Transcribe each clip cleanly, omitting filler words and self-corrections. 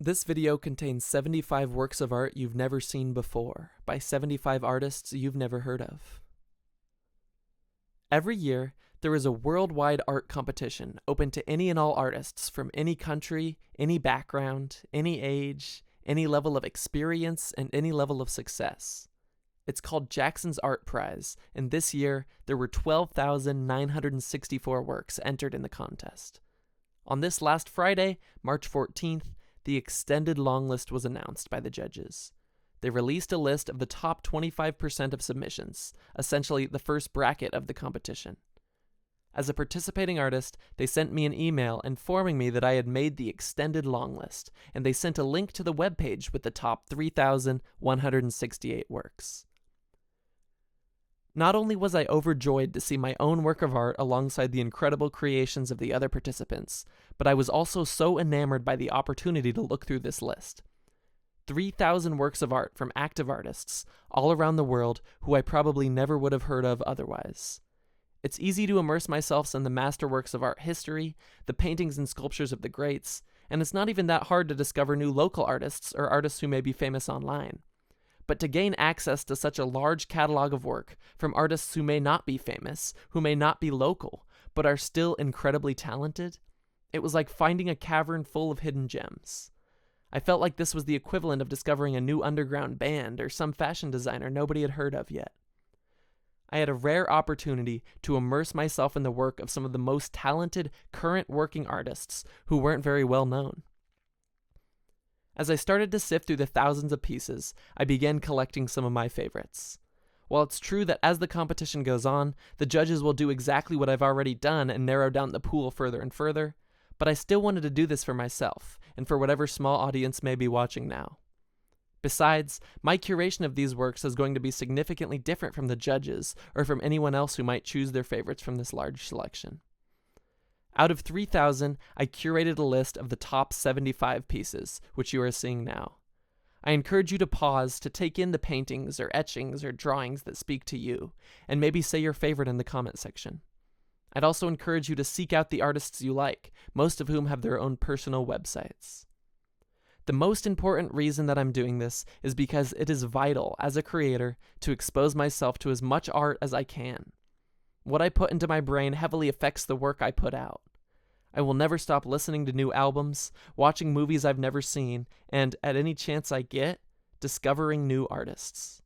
This video contains 75 works of art you've never seen before, by 75 artists you've never heard of. Every year, there is a worldwide art competition open to any and all artists from any country, any background, any age, any level of experience, and any level of success. It's called Jackson's Art Prize, and this year, there were 12,964 works entered in the contest. On this last Friday, March 14th, the extended Longlist was announced by the judges. They released a list of the top 25% of submissions, essentially the first bracket of the competition. As a participating artist, they sent me an email informing me that I had made the extended Longlist, and they sent a link to the webpage with the top 3,168 works. Not only was I overjoyed to see my own work of art alongside the incredible creations of the other participants, but I was also so enamored by the opportunity to look through this list. 3,000 works of art from active artists all around the world who I probably never would have heard of otherwise. It's easy to immerse myself in the masterworks of art history, the paintings and sculptures of the greats, and it's not even that hard to discover new local artists or artists who may be famous online. But to gain access to such a large catalog of work from artists who may not be famous, who may not be local, but are still incredibly talented, it was like finding a cavern full of hidden gems. I felt like this was the equivalent of discovering a new underground band or some fashion designer nobody had heard of yet. I had a rare opportunity to immerse myself in the work of some of the most talented current working artists who weren't very well known. As I started to sift through the thousands of pieces, I began collecting some of my favorites. While it's true that as the competition goes on, the judges will do exactly what I've already done and narrow down the pool further and further, but I still wanted to do this for myself, and for whatever small audience may be watching now. Besides, my curation of these works is going to be significantly different from the judges, or from anyone else who might choose their favorites from this large selection. Out of 3,000, I curated a list of the top 75 pieces, which you are seeing now. I encourage you to pause to take in the paintings or etchings or drawings that speak to you, and maybe say your favorite in the comment section. I'd also encourage you to seek out the artists you like, most of whom have their own personal websites. The most important reason that I'm doing this is because it is vital, as a creator, to expose myself to as much art as I can. What I put into my brain heavily affects the work I put out. I will never stop listening to new albums, watching movies I've never seen, and, at any chance I get, discovering new artists.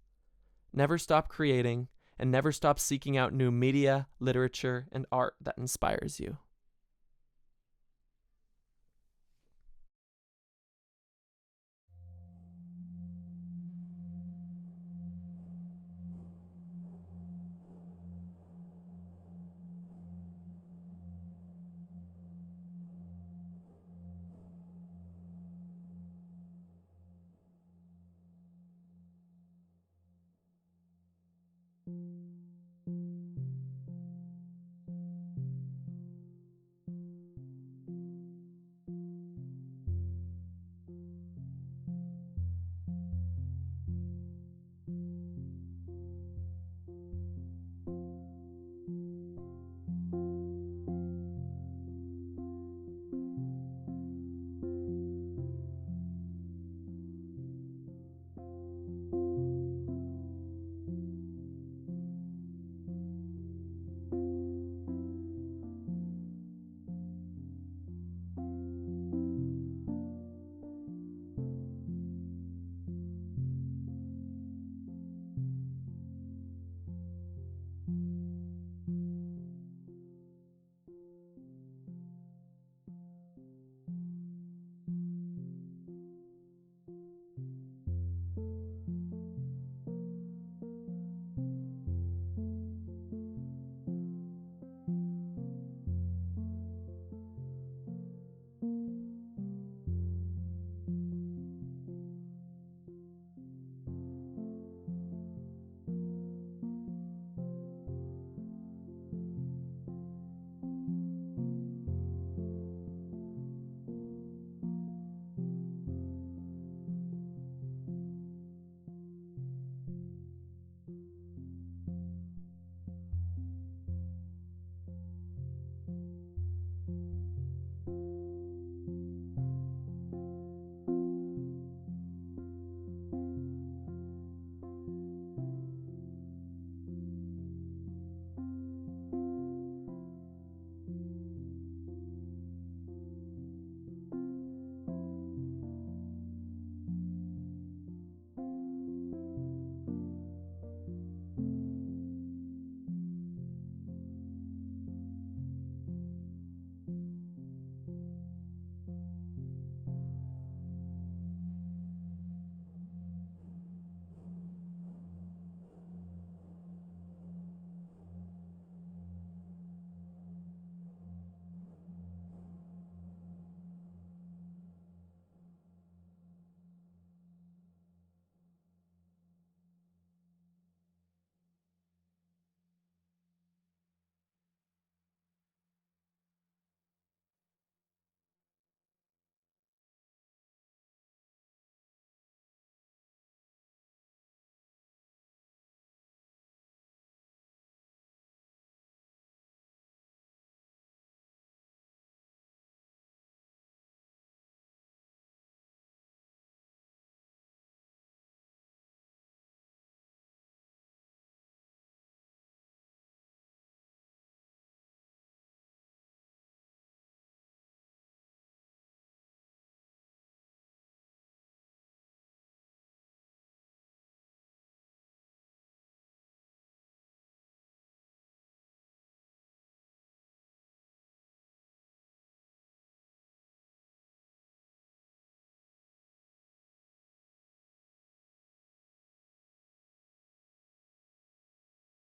Never stop creating, and never stop seeking out new media, literature, and art that inspires you.